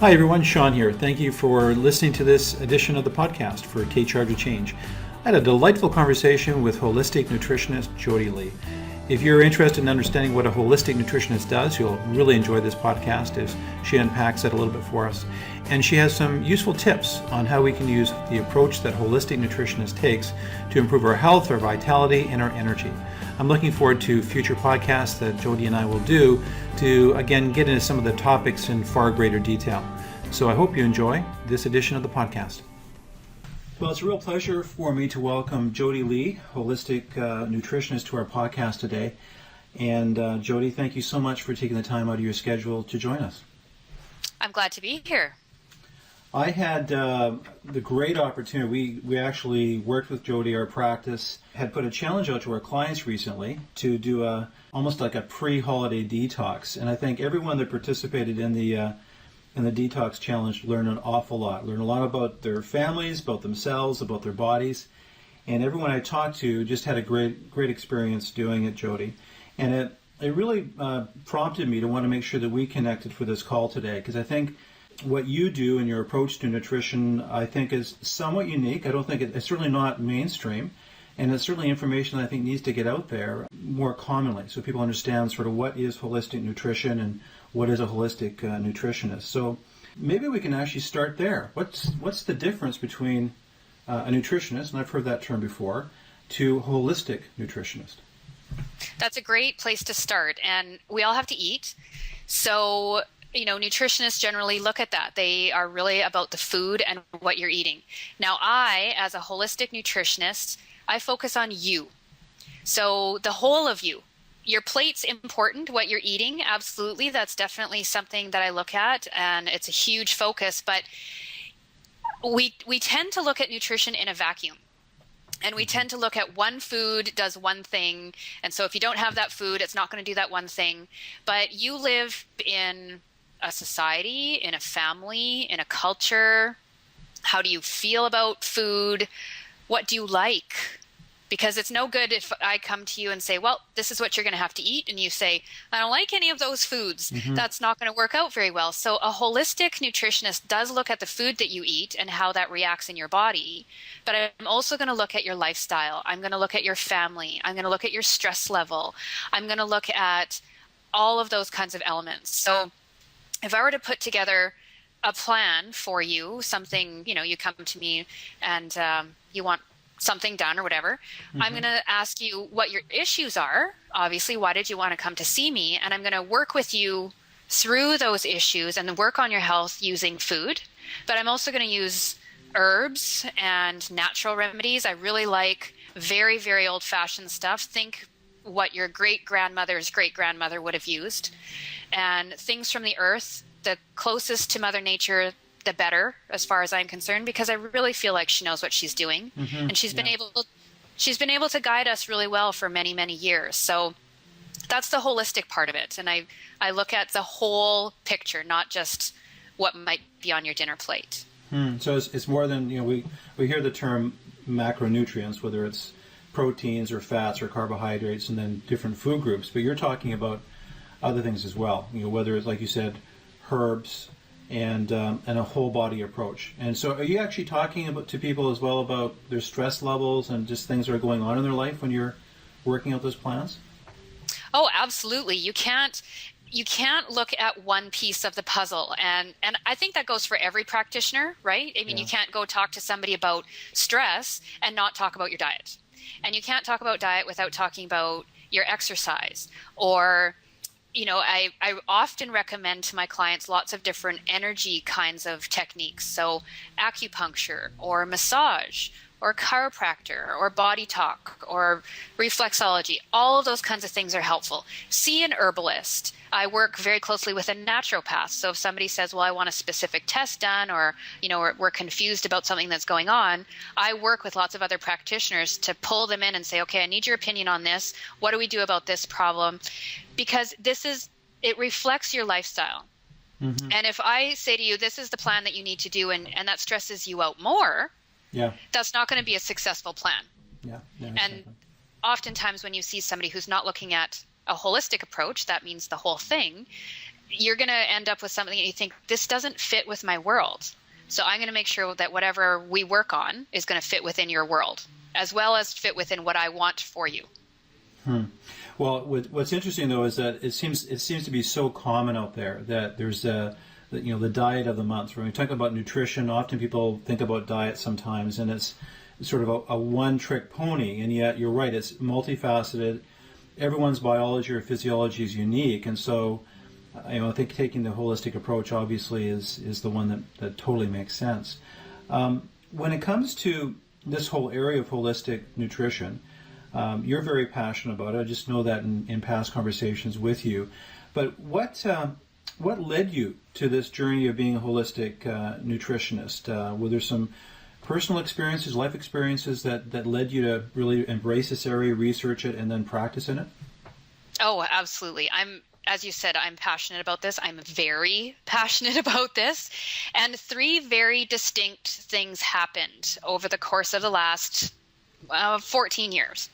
Hi everyone, Sean here. Thank you for listening to this edition of the podcast for Take Charge of Change. I had a delightful conversation with holistic nutritionist Jodi Lee. If you're interested in understanding what a holistic nutritionist does, you'll really enjoy this podcast as she unpacks it a little bit for us. And she has some useful tips on how we can use the approach that holistic nutritionist takes to improve our health, our vitality, and our energy. I'm looking forward to future podcasts that Jodi and I will do to, again, get into some of the topics in far greater detail. So I hope you enjoy this edition of the podcast. Well, it's a real pleasure for me to welcome Jodi Lee, holistic nutritionist, to our podcast today. And Jodi, thank you so much for taking the time out of your schedule to join us. I'm glad to be here. I had the great opportunity. We actually worked with Jodi. Our practice had put a challenge out to our clients recently to do almost like a pre-holiday detox. And I think everyone that participated in the detox challenge learned an awful lot. Learned a lot about their families, about themselves, about their bodies. And everyone I talked to just had a great experience doing it, Jodi. And it really prompted me to want to make sure that we connected for this call today, because I think what you do in your approach to nutrition, I think, is somewhat unique. I don't think it's certainly not mainstream, and it's certainly information that I think needs to get out there more commonly so people understand sort of what is holistic nutrition and what is a holistic nutritionist. So maybe we can actually start there. What's the difference between a nutritionist, and I've heard that term before, to holistic nutritionist? That's a great place to start. And we all have to eat. So, nutritionists generally look at that. They are really about the food and what you're eating. Now, I, as a holistic nutritionist, I focus on you. So the whole of you. Your plate's important, what you're eating, absolutely. That's definitely something that I look at, and it's a huge focus. But we tend to look at nutrition in a vacuum. And we tend to look at one food does one thing. And so if you don't have that food, it's not going to do that one thing. But you live in a society, in a family, in a culture. How do you feel about food? What do you like? Because it's no good if I come to you and say, well, this is what you're going to have to eat. And you say, I don't like any of those foods. Mm-hmm. That's not going to work out very well. So a holistic nutritionist does look at the food that you eat and how that reacts in your body. But I'm also going to look at your lifestyle. I'm going to look at your family. I'm going to look at your stress level. I'm going to look at all of those kinds of elements. So if I were to put together a plan for you, something, you come to me and you want something done or whatever, mm-hmm. I'm going to ask you what your issues are. Obviously, why did you want to come to see me? And I'm going to work with you through those issues and work on your health using food. But I'm also going to use herbs and natural remedies. I really like very, very old-fashioned stuff. Think what your great-grandmother's great-grandmother would have used. And things from the earth, the closest to Mother Nature, the better, as far as I'm concerned, because I really feel like she knows what she's doing, mm-hmm. and she's been able to guide us really well for many, many years. So that's the holistic part of it, and I look at the whole picture, not just what might be on your dinner plate. So it's more than we hear the term macronutrients, whether it's proteins or fats or carbohydrates, and then different food groups. But you're talking about other things as well. Whether it's, like you said, herbs. And a whole body approach. And so are you actually talking to people as well about their stress levels and just things that are going on in their life when you're working out those plans? Oh, absolutely. You can't look at one piece of the puzzle. And I think that goes for every practitioner, right? I mean, You can't go talk to somebody about stress and not talk about your diet. And you can't talk about diet without talking about your exercise or I often recommend to my clients lots of different energy kinds of techniques. So acupuncture or massage or chiropractor or body talk or reflexology, all of those kinds of things are helpful. See an herbalist. I work very closely with a naturopath. So if somebody says, well, I want a specific test done or, we're confused about something that's going on, I work with lots of other practitioners to pull them in and say, okay, I need your opinion on this. What do we do about this problem? Because it reflects your lifestyle. Mm-hmm. And if I say to you, this is the plan that you need to do, and that stresses you out more, that's not going to be a successful plan. Yeah, and exactly. Oftentimes when you see somebody who's not looking at a holistic approach, that means the whole thing, you're going to end up with something that you think, this doesn't fit with my world. So I'm going to make sure that whatever we work on is going to fit within your world, as well as fit within what I want for you. Well, what's interesting though is that it seems to be so common out there that there's the diet of the month. When we talk about nutrition, often people think about diet sometimes, and it's sort of a one-trick pony. And yet, you're right; it's multifaceted. Everyone's biology or physiology is unique, and so I think taking the holistic approach obviously is the one that totally makes sense. When it comes to this whole area of holistic nutrition, you're very passionate about it. I just know that in past conversations with you. But what led you to this journey of being a holistic nutritionist? Were there some personal experiences, life experiences that led you to really embrace this area, research it, and then practice in it? Oh, absolutely. As you said, I'm passionate about this. I'm very passionate about this. And 3 very distinct things happened over the course of the last 14 years.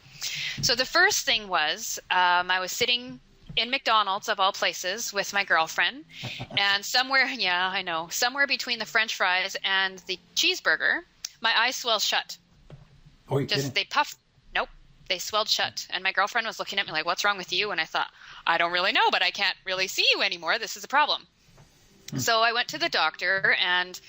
So the first thing was I was sitting in McDonald's, of all places, with my girlfriend. And somewhere between the French fries and the cheeseburger, my eyes swelled shut. Oh, you're kidding? They puffed. Nope. They swelled shut. And my girlfriend was looking at me like, what's wrong with you? And I thought, I don't really know, but I can't really see you anymore. This is a problem. So I went to the doctor, and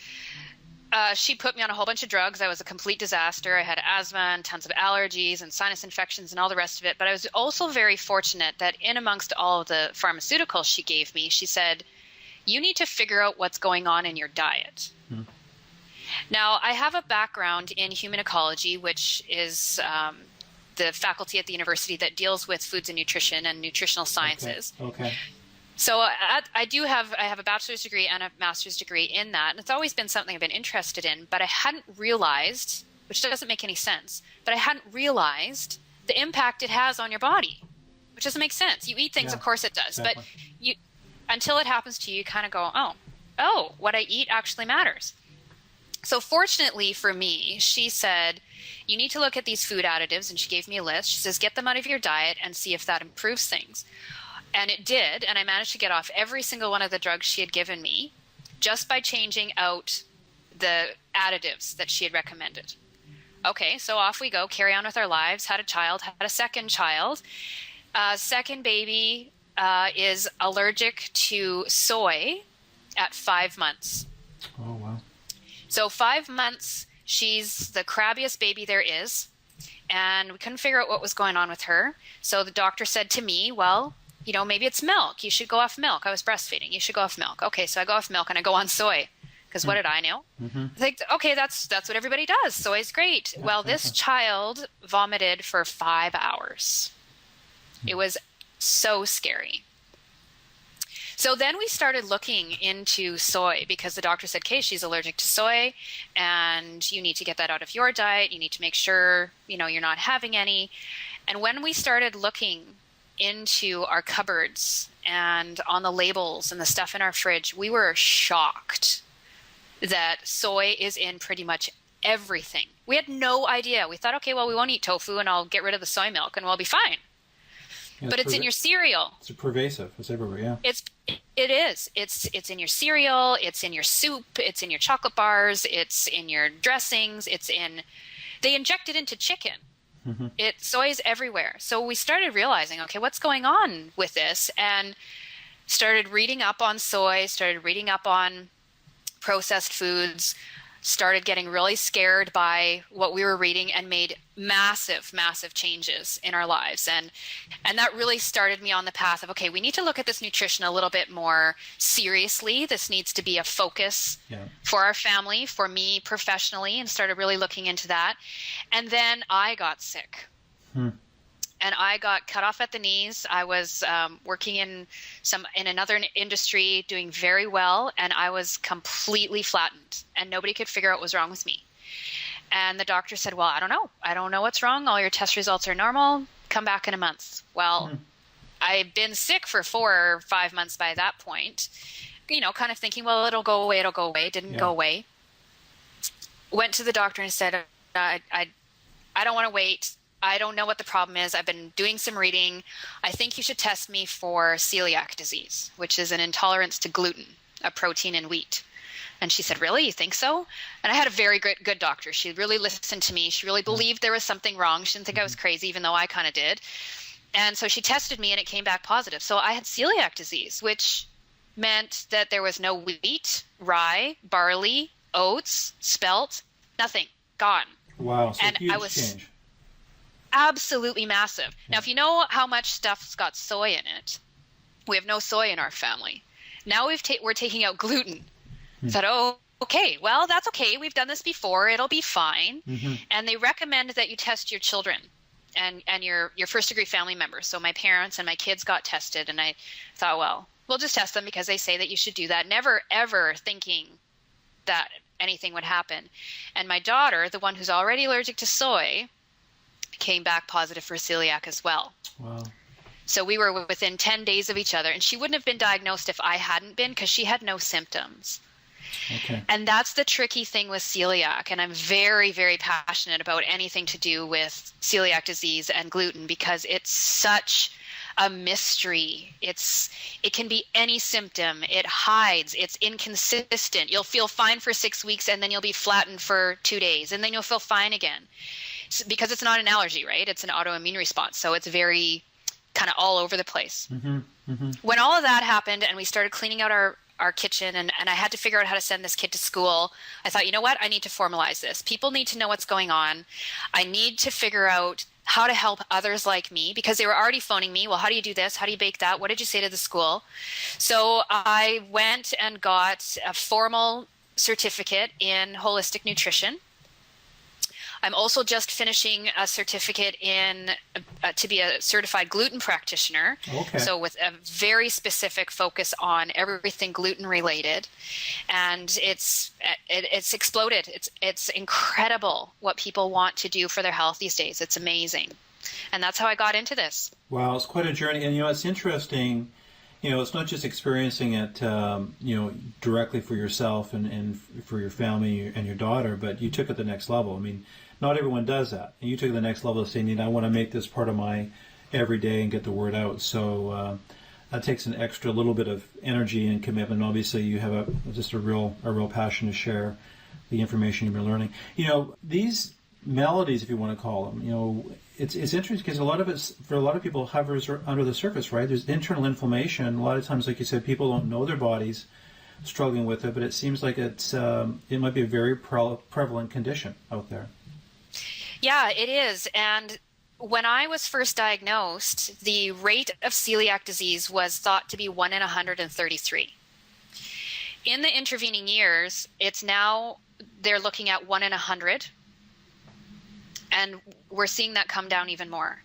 she put me on a whole bunch of drugs. I was a complete disaster. I had asthma and tons of allergies and sinus infections and all the rest of it. But I was also very fortunate that in amongst all of the pharmaceuticals she gave me, she said, you need to figure out what's going on in your diet. Now, I have a background in human ecology, which is the faculty at the university that deals with foods and nutrition and nutritional sciences. Okay. So I have a bachelor's degree and a master's degree in that. And it's always been something I've been interested in, but I hadn't realized, which doesn't make any sense, but I hadn't realized the impact it has on your body, which doesn't make sense. You eat things, of course it does, exactly. but until it happens to you, you kind of go, oh, what I eat actually matters. So fortunately for me, she said, you need to look at these food additives, and she gave me a list. She says, get them out of your diet and see if that improves things. And it did, and I managed to get off every single one of the drugs she had given me just by changing out the additives that she had recommended. Okay, so off we go, carry on with our lives, had a child, had a second child. Second baby is allergic to soy at 5 months. Oh, wow. So 5 months, she's the crabbiest baby there is, and we couldn't figure out what was going on with her. So the doctor said to me, well, maybe it's milk. You should go off milk. I was breastfeeding. You should go off milk. Okay, so I go off milk and I go on soy, because what did I know? I think, okay, that's what everybody does. Soy is great. Well, this child vomited for 5 hours. It was so scary. So then we started looking into soy, because the doctor said, okay, she's allergic to soy and you need to get that out of your diet. You need to make sure, you're not having any. And when we started looking into our cupboards and on the labels and the stuff in our fridge, we were shocked that soy is in pretty much everything. We had no idea. We thought, okay, well, we won't eat tofu and I'll get rid of the soy milk and we'll be fine. Yeah, but it's in your cereal. It's pervasive. It's everywhere, yeah. It is. It's in your cereal. It's in your soup. It's in your chocolate bars. It's in your dressings. They inject it into chicken. Soy is everywhere. So we started realizing, okay, what's going on with this? And started reading up on soy, started reading up on processed foods, started getting really scared by what we were reading, and made massive, massive changes in our lives. And that really started me on the path of, okay, we need to look at this nutrition a little bit more seriously. This needs to be a focus for our family, for me professionally, and started really looking into that. And then I got sick. And I got cut off at the knees. I was working in another industry, doing very well, and I was completely flattened, and nobody could figure out what was wrong with me. And the doctor said, well, I don't know. I don't know what's wrong. All your test results are normal. Come back in a month. Well, I'd been sick for 4 or 5 months by that point, kind of thinking, well, it'll go away. It'll go away. Didn't go away. Went to the doctor and said, I don't want to wait. I don't know what the problem is. I've been doing some reading. I think you should test me for celiac disease, which is an intolerance to gluten, a protein in wheat. And she said, really? You think so? And I had a very good doctor. She really listened to me. She really believed there was something wrong. She didn't think I was crazy, even though I kind of did. And so she tested me and it came back positive. So I had celiac disease, which meant that there was no wheat, rye, barley, oats, spelt, nothing, gone. Wow, so and huge I was change. absolutely massive. Now, if you know how much stuff's got soy in it, we have no soy in our family. Now we're taking out gluten. Said, oh, okay, well, that's okay. We've done this before. It'll be fine. And they recommend that you test your children and your first degree family members. So my parents and my kids got tested, and I thought, well, we'll just test them because they say that you should do that. Never, ever thinking that anything would happen. And my daughter, the one who's already allergic to soy, came back positive for celiac as well. Wow. So we were within 10 days of each other, and she wouldn't have been diagnosed if I hadn't been, because she had no symptoms. Okay. And that's the tricky thing with celiac. And I'm very, very passionate about anything to do with celiac disease and gluten, because it's such a mystery. It can be any symptom. It hides. It's inconsistent. You'll feel fine for 6 weeks, and then you'll be flattened for 2 days, and then you'll feel fine again. Because it's not an allergy, right? It's an autoimmune response. So it's very kind of all over the place. When all of that happened and we started cleaning out our kitchen, and I had to figure out how to send this kid to school, I thought, you know what? I need to formalize this. People need to know what's going on. I need to figure out how to help others like me, because they were already phoning me. Well, how do you do this? How do you bake that? What did you say to the school? So I went and got a formal certificate in holistic nutrition. I'm also just finishing a certificate in to be a certified gluten practitioner. Okay. So with a very specific focus on everything gluten related, and it's exploded. It's incredible what people want to do for their health these days. It's amazing, and that's how I got into this. Wow, it's quite a journey, and it's interesting. It's not just experiencing it, directly for yourself and for your family and your daughter, but you took it the next level. I mean, not everyone does that. And you took it the next level of saying, I want to make this part of my everyday and get the word out. So that takes an extra little bit of energy and commitment. Obviously, you have just a real passion to share the information you've been learning. These melodies, if you want to call them, it's interesting because a lot of it, for a lot of people, hovers under the surface, right? There's internal inflammation. A lot of times, like you said, people don't know their bodies struggling with it, but it seems like it might be a very prevalent condition out there. Yeah, it is. And when I was first diagnosed, the rate of celiac disease was thought to be 1 in 133. In the intervening years, they're looking at 1 in 100. And we're seeing that come down even more.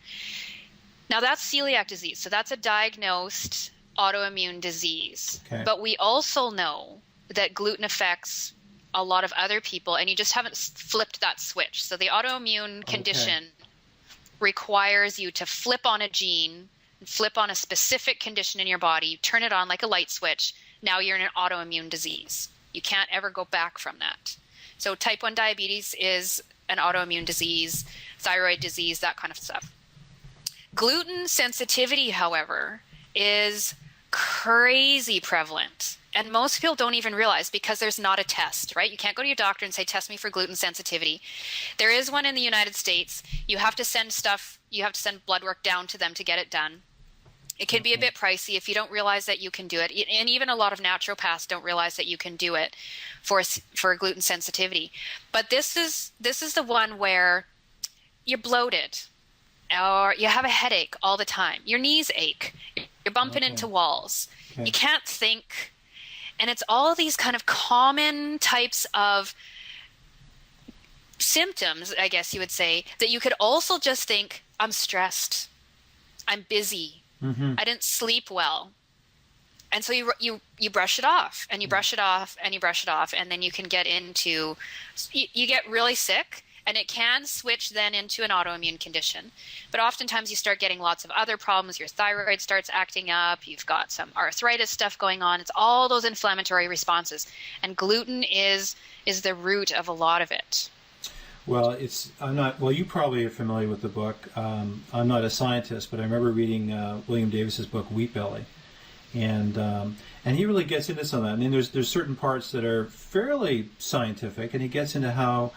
Now, that's celiac disease. So that's a diagnosed autoimmune disease. Okay. But we also know that gluten affects a lot of other people, and you just haven't flipped that switch. So the autoimmune condition requires you to flip on a gene, flip on a specific condition in your body, turn it on like a light switch. Now you're in an autoimmune disease. You can't ever go back from that. So type 1 diabetes is an autoimmune disease, thyroid disease, that kind of stuff. Gluten sensitivity, however, is crazy prevalent. And most people don't even realize, because there's not a test, right? You can't go to your doctor and say, test me for gluten sensitivity. There is one in the United States. You have to send blood work down to them to get it done. It can be a bit pricey if you don't realize that you can do it. And even a lot of naturopaths don't realize that you can do it for gluten sensitivity. But this is the one where you're bloated, or you have a headache all the time. Your knees ache. You're bumping into walls. You can't think. And it's all these kind of common types of symptoms, I guess you would say, that you could also just think, I'm stressed, I'm busy, I didn't sleep well. And so you brush it off, and you brush it off, and you brush it off, and then you can get into, you get really sick, and it can switch then into an autoimmune condition. But oftentimes you start getting lots of other problems. Your thyroid starts acting up. You've got some arthritis stuff going on. It's all those inflammatory responses. And gluten is the root of a lot of it. Well, I'm not. Well, you probably are familiar with the book. I'm not a scientist, but I remember reading William Davis's book Wheat Belly, and he really gets into some of that. I mean, there's certain parts that are fairly scientific, and he gets into how,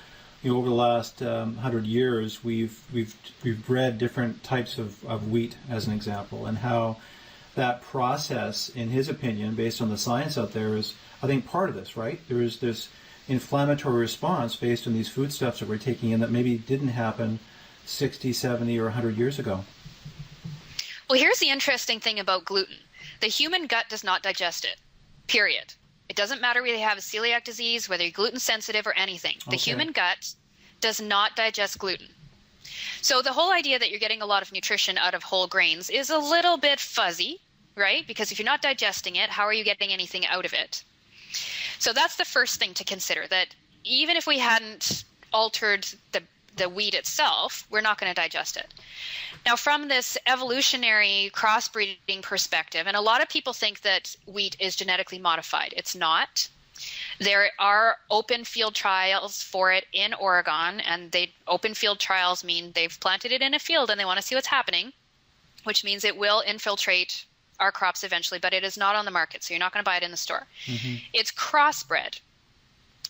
over the last 100 years, we've bred different types of wheat, as an example, and how that process, in his opinion, based on the science out there, is, I think, part of this, right? There is this inflammatory response based on these foodstuffs that we're taking in that maybe didn't happen 60, 70, or 100 years ago. Well, here's the interesting thing about gluten. The human gut does not digest it, period. It doesn't matter whether you have a celiac disease, whether you're gluten sensitive or anything. The human gut does not digest gluten. So the whole idea that you're getting a lot of nutrition out of whole grains is a little bit fuzzy, right? Because if you're not digesting it, how are you getting anything out of it? So that's the first thing to consider, that even if we hadn't altered the wheat itself, we're not going to digest it. Now, from this evolutionary crossbreeding perspective, and a lot of people think that wheat is genetically modified. It's not. There are open field trials for it in Oregon, and open field trials mean they've planted it in a field and they want to see what's happening, which means it will infiltrate our crops eventually, but it is not on the market, so you're not going to buy it in the store. Mm-hmm. It's crossbred,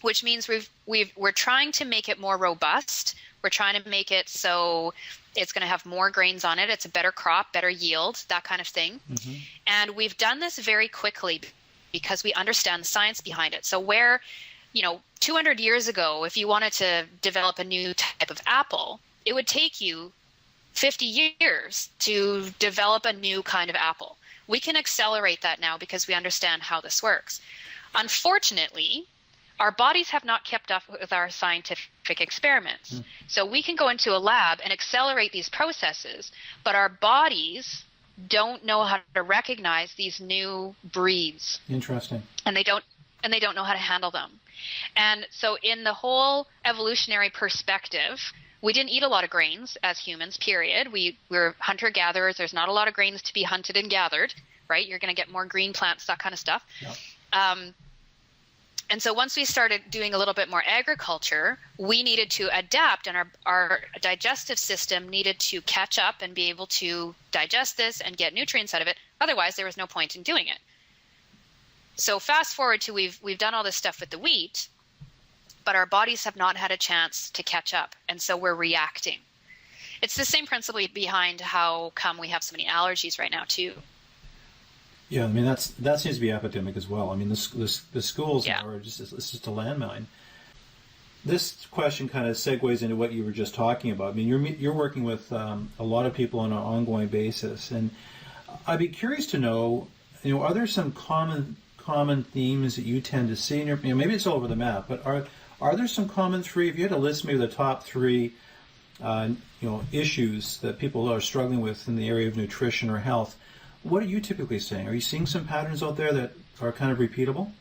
which means we're trying to make it more robust. We're trying to make it so it's going to have more grains on it. It's a better crop, better yield, that kind of thing. Mm-hmm. And we've done this very quickly because we understand the science behind it. So where, 200 years ago, if you wanted to develop a new type of apple, it would take you 50 years to develop a new kind of apple. We can accelerate that now because we understand how this works. Unfortunately, our bodies have not kept up with our scientific experiments. Mm. So we can go into a lab and accelerate these processes, but our bodies don't know how to recognize these new breeds. Interesting. And they don't know how to handle them. And so in the whole evolutionary perspective, we didn't eat a lot of grains as humans, period. We're hunter-gatherers. There's not a lot of grains to be hunted and gathered, right? You're going to get more green plants, that kind of stuff. Yeah. And so once we started doing a little bit more agriculture, we needed to adapt, and our digestive system needed to catch up and be able to digest this and get nutrients out of it. Otherwise, there was no point in doing it. So fast forward to we've done all this stuff with the wheat, but our bodies have not had a chance to catch up, and so we're reacting. It's the same principle behind how come we have so many allergies right now too. Yeah, I mean that seems to be epidemic as well. I mean the schools are it's just a landmine. This question kind of segues into what you were just talking about. I mean you're working with a lot of people on an ongoing basis, and I'd be curious to know, are there some common themes that you tend to see in your, maybe it's all over the map, but are there some common three? If you had to list maybe the top three, issues that people are struggling with in the area of nutrition or health, what are you typically saying? Are you seeing some patterns out there that are kind of repeatable?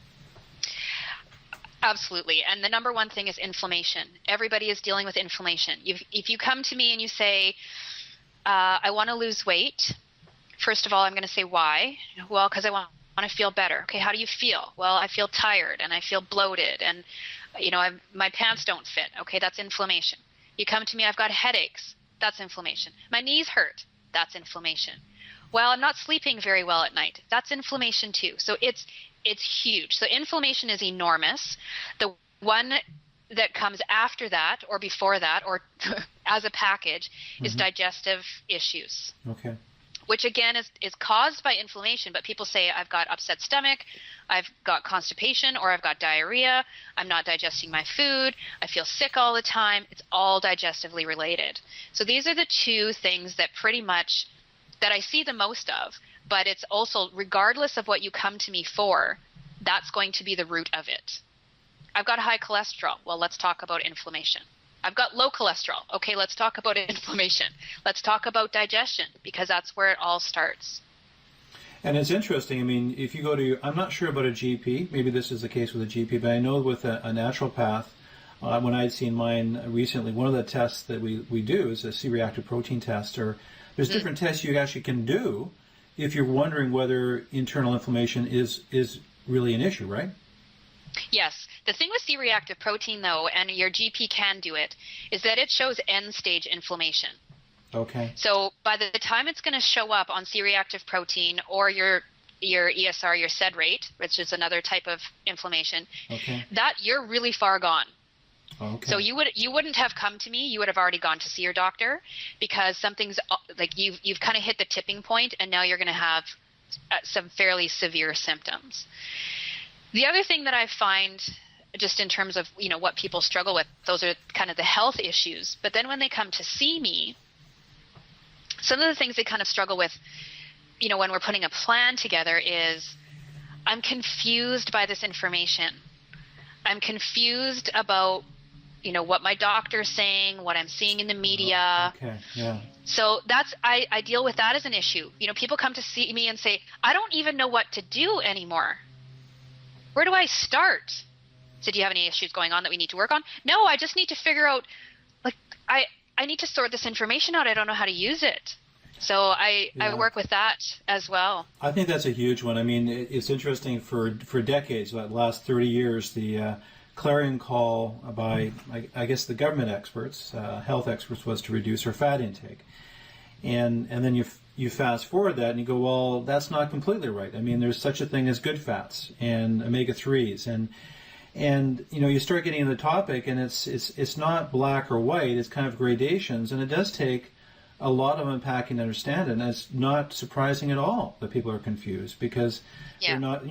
Absolutely. And the number one thing is inflammation. Everybody is dealing with inflammation. If you come to me and you say, I want to lose weight, first of all, I'm going to say why? Well, because I want to feel better. Okay, how do you feel? Well, I feel tired and I feel bloated and my pants don't fit. Okay, that's inflammation. You come to me, I've got headaches. That's inflammation. My knees hurt. That's inflammation. Well, I'm not sleeping very well at night. That's inflammation too. So it's huge. So inflammation is enormous. The one that comes after that or before that or as a package is digestive issues. Okay. Which again is caused by inflammation, but people say I've got upset stomach, I've got constipation, or I've got diarrhea, I'm not digesting my food, I feel sick all the time. It's all digestively related. So these are the two things that pretty much that I see the most of, but it's also, regardless of what you come to me for, that's going to be the root of it. I've got high cholesterol. Well, let's talk about inflammation. I've got low cholesterol. Okay, let's talk about inflammation. Let's talk about digestion, because that's where it all starts. And it's interesting. I mean, if you go to, I'm not sure about a GP. Maybe this is the case with a GP, but I know with a naturopath, when I'd seen mine recently, one of the tests that we do is a C-reactive protein test, or there's different tests you actually can do if you're wondering whether internal inflammation is really an issue, right? Yes, The thing with C-reactive protein, though, and your GP can do it, is that it shows end-stage inflammation. Okay. So by the time it's going to show up on C-reactive protein or your ESR, your SED rate, which is another type of inflammation, that you're really far gone. Okay. So you wouldn't have come to me. You would have already gone to see your doctor, because something's like you've kind of hit the tipping point, and now you're going to have some fairly severe symptoms. The other thing that I find, just in terms of what people struggle with, those are kind of the health issues. But then when they come to see me, some of the things they kind of struggle with, when we're putting a plan together, is I'm confused by this information. I'm confused about what my doctor's saying, what I'm seeing in the media. Okay, yeah. So I deal with that as an issue. People come to see me and say, I don't even know what to do anymore. Where do I start? So do you have any issues going on that we need to work on? No, I just need to figure out, I need to sort this information out. I don't know how to use it. So I work with that as well. I think that's a huge one. I mean, it's interesting for decades, the last 30 years, the clarion call by, I guess, the government experts, health experts, was to reduce our fat intake. And then you fast forward that and you go, well, that's not completely right. I mean, there's such a thing as good fats and omega-3s. And you start getting into the topic, and it's not black or white. It's kind of gradations, and it does take a lot of unpacking to understand it. And it's not surprising at all that people are confused, because they're not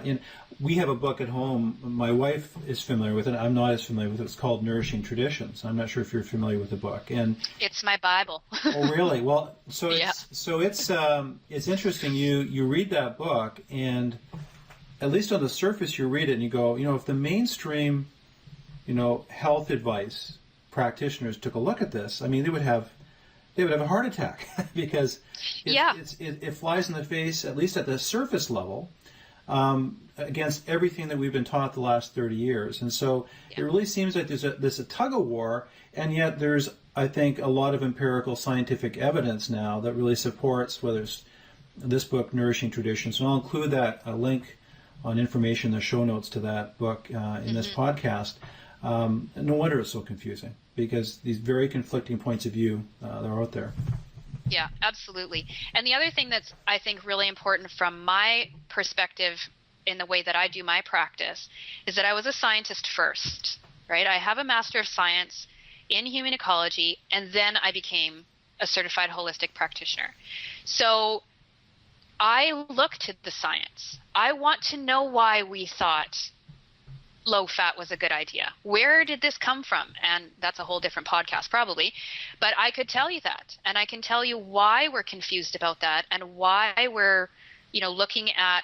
in. We have a book at home. My wife is familiar with it. I'm not as familiar with it. It's called Nourishing Traditions. I'm not sure if you're familiar with the book. And it's my Bible. Oh, really? Well, it's interesting. You read that book, and at least on the surface, you read it and you go, if the mainstream, health advice practitioners took a look at this, I mean, they would have a heart attack because it flies in the face, at least at the surface level, against everything that we've been taught the last 30 years. And so it really seems like there's a tug of war, and yet there's, I think, a lot of empirical scientific evidence now that really supports, whether it's this book, Nourishing Traditions, and I'll include that link on information in the show notes to that book in this podcast. No wonder it's so confusing, because these very conflicting points of view are out there. Yeah, absolutely. And the other thing that's, I think, really important from my perspective in the way that I do my practice is that I was a scientist first, right? I have a Master of Science in Human Ecology, and then I became a certified holistic practitioner. So I look to the science. I want to know why we thought low fat was a good idea. Where did this come from? And that's a whole different podcast probably, but I could tell you that, and I can tell you why we're confused about that, and why we're looking at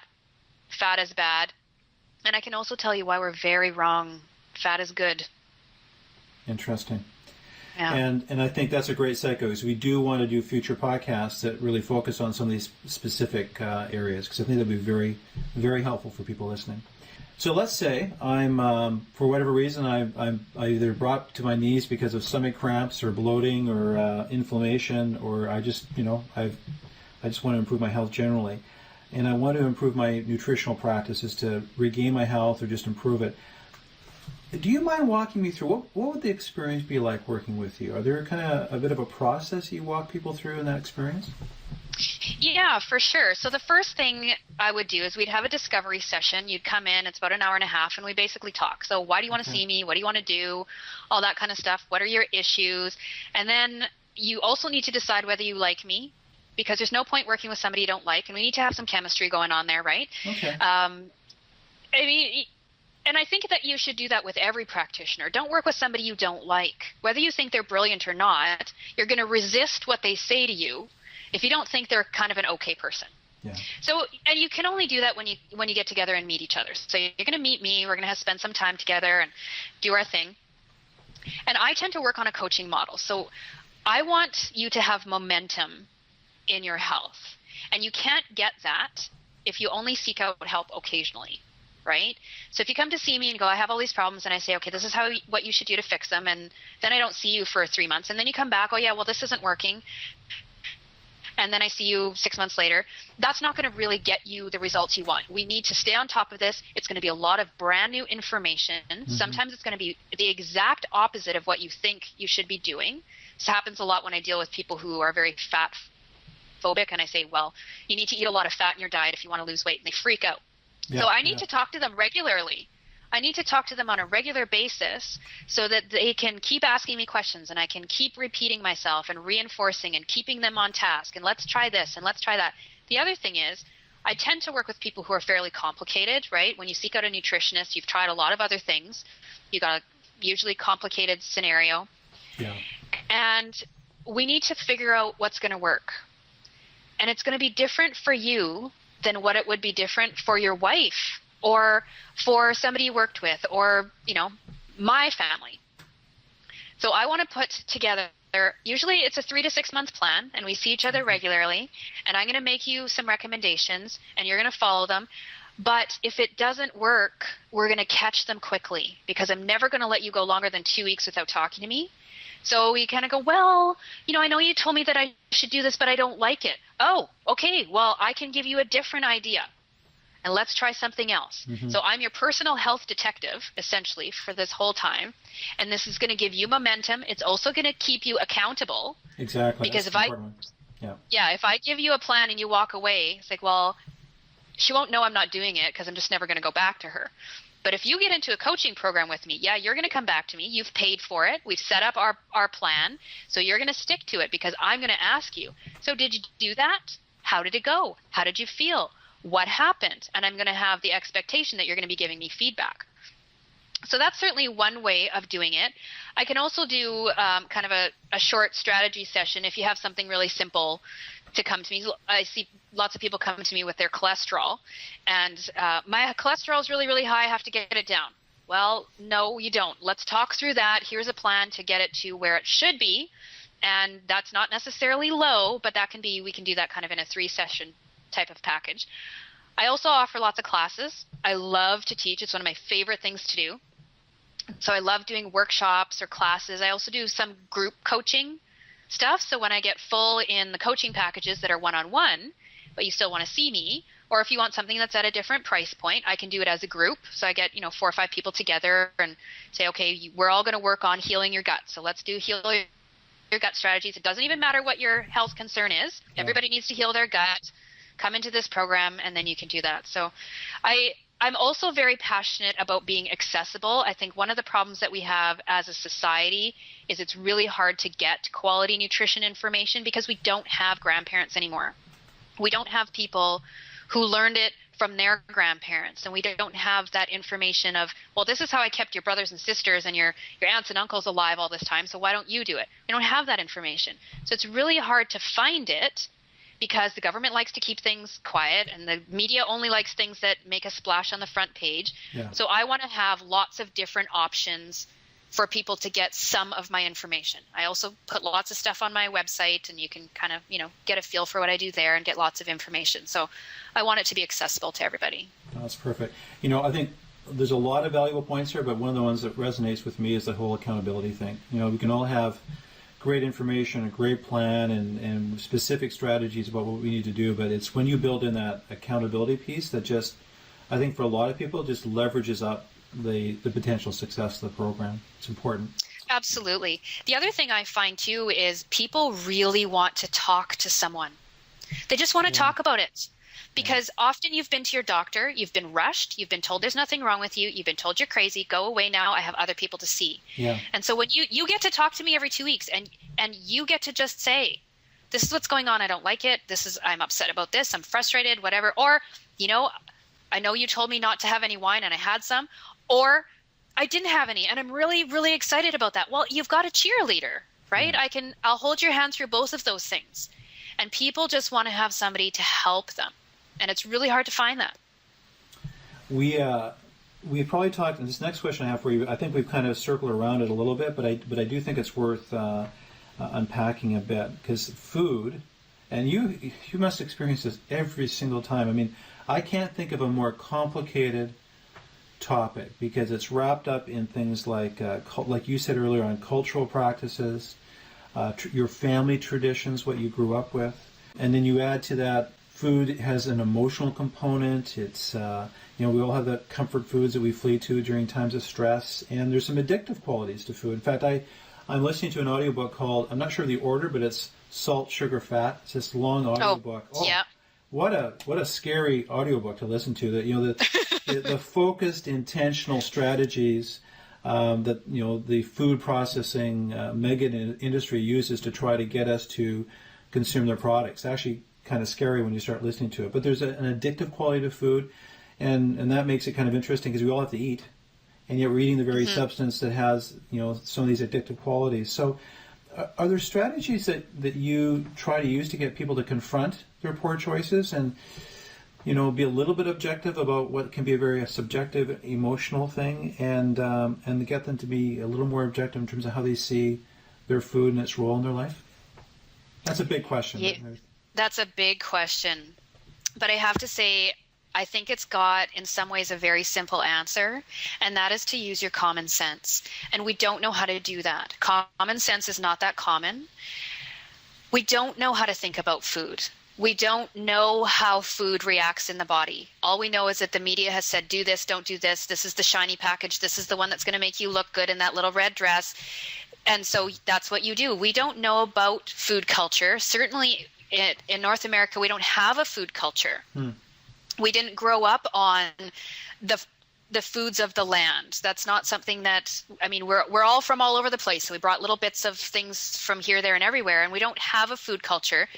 fat as bad, and I can also tell you why we're very wrong. Fat is good. Interesting. Yeah. And I think that's a great segue, because we do want to do future podcasts that really focus on some of these specific areas, because I think that'd be very, very helpful for people listening. So let's say I'm, for whatever reason, I'm either brought to my knees because of stomach cramps or bloating or inflammation, or I just want to improve my health generally, and I want to improve my nutritional practices to regain my health or just improve it. Do you mind walking me through what would the experience be like working with you? Are there kind of a bit of a process you walk people through in that experience? Yeah, for sure. So the first thing I would do is we'd have a discovery session. You'd come in, it's about an hour and a half, and we basically talk. So why do you want to see me? What do you want to do? All that kind of stuff. What are your issues? And then you also need to decide whether you like me, because there's no point working with somebody you don't like, and we need to have some chemistry going on there, right? Okay. And I think that you should do that with every practitioner. Don't work with somebody you don't like. Whether you think they're brilliant or not, you're going to resist what they say to you if you don't think they're kind of an okay person. Yeah. So, and you can only do that when you get together and meet each other. So you're going to meet me. We're going to spend some time together and do our thing. And I tend to work on a coaching model. So I want you to have momentum in your health. And you can't get that if you only seek out help occasionally. Right? So if you come to see me and go, I have all these problems, and I say, okay, this is what you should do to fix them, and then I don't see you for 3 months, and then you come back, oh yeah, well, this isn't working. and then I see you 6 months later, that's not going to really get you the results you want. We need to stay on top of this. It's going to be a lot of brand new information. Sometimes it's going to be the exact opposite of what you think you should be doing. This happens a lot when I deal with people who are very fat phobic, and I say, well, you need to eat a lot of fat in your diet if you want to lose weight, and they freak out. So I need to talk to them regularly. I need to talk to them on a regular basis so that they can keep asking me questions, and I can keep repeating myself and reinforcing and keeping them on task, and let's try this and let's try that. The other thing is, I tend to work with people who are fairly complicated, right? When you seek out a nutritionist, you've tried a lot of other things. You got a usually complicated scenario. Yeah. And we need to figure out what's going to work. And it's going to be different for you than what it would be different for your wife or for somebody you worked with, or, you know, my family. So I want to put together, usually it's a 3 to 6 month plan, and we see each other regularly, and I'm going to make you some recommendations, and you're going to follow them. But if it doesn't work, we're going to catch them quickly, because I'm never going to let you go longer than 2 weeks without talking to me. So we kind of go, well, you know, I know you told me that I should do this, but I don't like it. Oh, okay, well, I can give you a different idea. And let's try something else. So I'm your personal health detective, essentially, for this whole time. And this is going to give you momentum. It's also going to keep you accountable. Exactly. Because if I give you a plan and you walk away, it's like, well, she won't know I'm not doing it because I'm just never going to go back to her. But if you get into a coaching program with me, you're going to come back to me. You've paid for it. We've set up our plan. So you're going to stick to it because I'm going to ask you, so did you do that? How did it go? How did you feel? What happened? And I'm going to have the expectation that you're going to be giving me feedback. So that's certainly one way of doing it. I can also do kind of a short strategy session if you have something really simple to come to me. I see lots of people come to me with their cholesterol, and my cholesterol is really, really high. I have to get it down. Well, no, you don't. Let's talk through that. Here's a plan to get it to where it should be, and that's not necessarily low, but that can be, we can do that kind of in a 3-session type of package. I also offer lots of classes. I love to teach. It's one of my favorite things to do. So I love doing workshops or classes. I also do some group coaching stuff. So when I get full in the coaching packages that are one-on-one, but you still want to see me, or if you want something that's at a different price point, I can do it as a group. So I get, 4 or 5 people together and say, okay, we're all going to work on healing your gut. So let's do heal your gut strategies. It doesn't even matter what your health concern is. Everybody needs to heal their gut. Come into this program, and then you can do that. So I'm also very passionate about being accessible. I think one of the problems that we have as a society is it's really hard to get quality nutrition information because we don't have grandparents anymore. We don't have people who learned it from their grandparents, and we don't have that information of, well, this is how I kept your brothers and sisters and your aunts and uncles alive all this time, so why don't you do it? We don't have that information. So it's really hard to find it, because the government likes to keep things quiet, and the media only likes things that make a splash on the front page. So I want to have lots of different options for people to get some of my information. I also put lots of stuff on my website, and you can kind of, get a feel for what I do there and get lots of information. So I want it to be accessible to everybody. That's perfect. I think there's a lot of valuable points here, but one of the ones that resonates with me is the whole accountability thing. We can all have great information, a great plan, and specific strategies about what we need to do, but it's when you build in that accountability piece that just, I think for a lot of people, just leverages up the potential success of the program. It's important. Absolutely. The other thing I find too is people really want to talk to someone. They just want to talk about it. Because often you've been to your doctor, you've been rushed, you've been told there's nothing wrong with you, you've been told you're crazy, go away now, I have other people to see. And so when you get to talk to me every 2 weeks, and you get to just say, this is what's going on, I don't like it, I'm upset about this, I'm frustrated, whatever, or, I know you told me not to have any wine and I had some, or I didn't have any and I'm really, really excited about that. Well, you've got a cheerleader, right? I'll hold your hand through both of those things. And people just want to have somebody to help them. And it's really hard to find that. We've probably talked, and this next question I have for you, I think we've kind of circled around it a little bit, but I do think it's worth unpacking a bit, because food, and you must experience this every single time. I mean, I can't think of a more complicated topic, because it's wrapped up in things like you said earlier, on cultural practices, your family traditions, what you grew up with. And then you add to that, food has an emotional component. It's, we all have the comfort foods that we flee to during times of stress, and there's some addictive qualities to food. In fact, I'm listening to an audiobook called, I'm not sure of the order, but it's Salt, Sugar, Fat. It's this long audiobook. Yeah. What a scary audiobook to listen to. That the focused, intentional strategies that the food processing mega industry uses to try to get us to consume their products. Actually, kind of scary when you start listening to it. But there's an addictive quality to food, and that makes it kind of interesting because we all have to eat, and yet we're eating the very substance that has some of these addictive qualities. So, are there strategies that you try to use to get people to confront their poor choices and be a little bit objective about what can be a very subjective, emotional thing, and get them to be a little more objective in terms of how they see their food and its role in their life? That's a big question. Yeah, that's a big question. But I have to say, I think it's got, in some ways, a very simple answer, and that is to use your common sense. And we don't know how to do that. Common sense is not that common. We don't know how to think about food. We don't know how food reacts in the body. All we know is that the media has said, do this, don't do this. This is the shiny package. This is the one that's going to make you look good in that little red dress. And so that's what you do. We don't know about food culture. Certainly in North America, we don't have a food culture. We didn't grow up on the foods of the land. That's not something that, we're all from all over the place. So we brought little bits of things from here, there, and everywhere. And we don't have a food culture.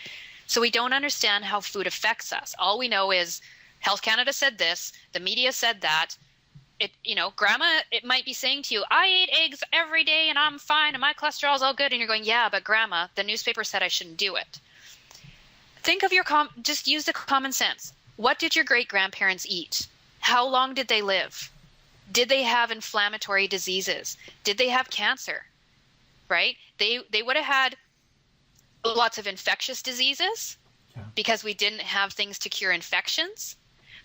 So we don't understand how food affects us. All we know is Health Canada said this, the media said that. Grandma, it might be saying to you, I ate eggs every day and I'm fine and my cholesterol's all good. And you're going, yeah, but Grandma, the newspaper said I shouldn't do it. Think of just use the common sense. What did your great-grandparents eat? How long did they live? Did they have inflammatory diseases? Did they have cancer? Right? They would have had lots of infectious diseases because we didn't have things to cure infections,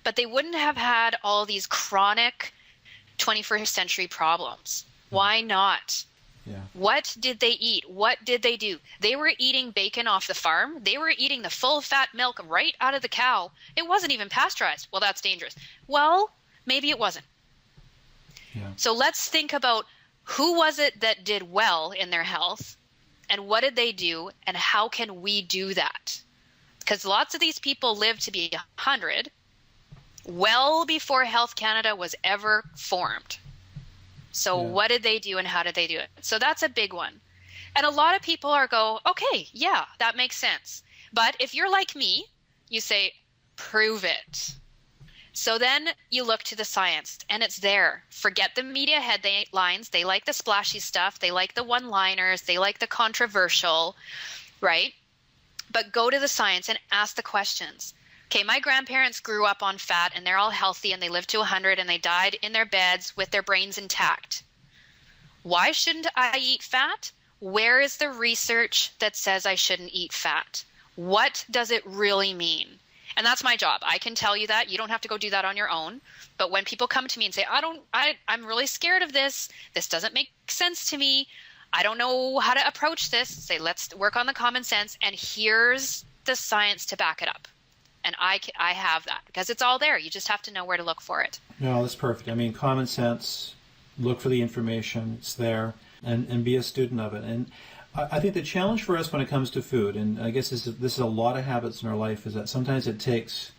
but they wouldn't have had all these chronic 21st century problems. Why not? Yeah. What did they eat? What did they do? They were eating bacon off the farm. They were eating the full fat milk right out of the cow. It wasn't even pasteurized. Well, that's dangerous. Well, maybe it wasn't. Yeah. So let's think about who was it that did well in their health and what did they do and how can we do that? Because lots of these people lived to be 100 well before Health Canada was ever formed. So what did they do and how did they do it? So that's a big one. And a lot of people okay, yeah, that makes sense. But if you're like me, you say, prove it. So then you look to the science and it's there. Forget the media headlines. They like the splashy stuff. They like the one-liners. They like the controversial, right? But go to the science and ask the questions. Okay, my grandparents grew up on fat and they're all healthy and they lived to 100 and they died in their beds with their brains intact. Why shouldn't I eat fat? Where is the research that says I shouldn't eat fat? What does it really mean? And that's my job. I can tell you that. You don't have to go do that on your own. But when people come to me and say, I'm really scared of this. This doesn't make sense to me. I don't know how to approach this. Say, let's work on the common sense. And here's the science to back it up. And I have that because it's all there. You just have to know where to look for it. No, that's perfect. Common sense, look for the information. It's there and be a student of it. And I think the challenge for us when it comes to food, and I guess this is a lot of habits in our life, is that sometimes it takes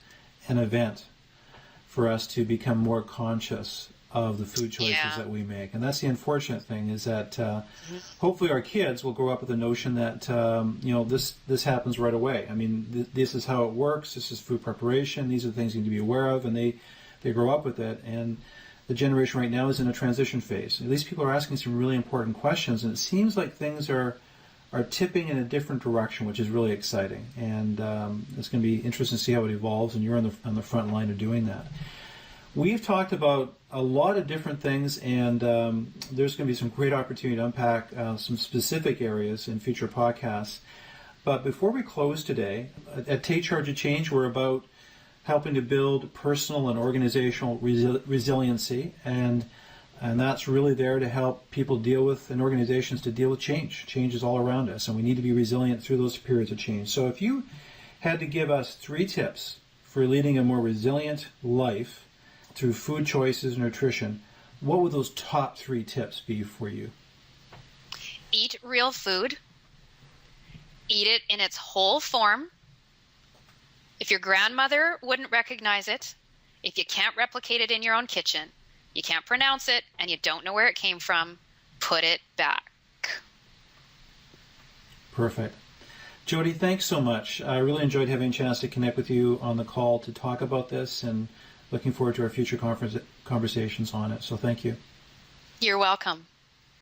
an event for us to become more conscious of the food choices that we make. And that's the unfortunate thing is that hopefully our kids will grow up with the notion that, this happens right away. This is how it works. This is food preparation. These are the things you need to be aware of. And they grow up with it. And the generation right now is in a transition phase. At least people are asking some really important questions. And it seems like things are tipping in a different direction, which is really exciting. And it's going to be interesting to see how it evolves. And you're on the front line of doing that. We've talked about a lot of different things, and there's going to be some great opportunity to unpack some specific areas in future podcasts. But before we close today, at Take Charge of Change, we're about helping to build personal and organizational resiliency, and that's really there to help people deal with, and organizations to deal with change. Change is all around us, and we need to be resilient through those periods of change. So if you had to give us 3 tips for leading a more resilient life through food choices and nutrition, what would those top 3 tips be for you? Eat real food. Eat it in its whole form. If your grandmother wouldn't recognize it, if you can't replicate it in your own kitchen, you can't pronounce it, and you don't know where it came from, put it back. Perfect. Jodi, thanks so much. I really enjoyed having a chance to connect with you on the call to talk about this, and looking forward to our future conversations on it. So thank you. You're welcome.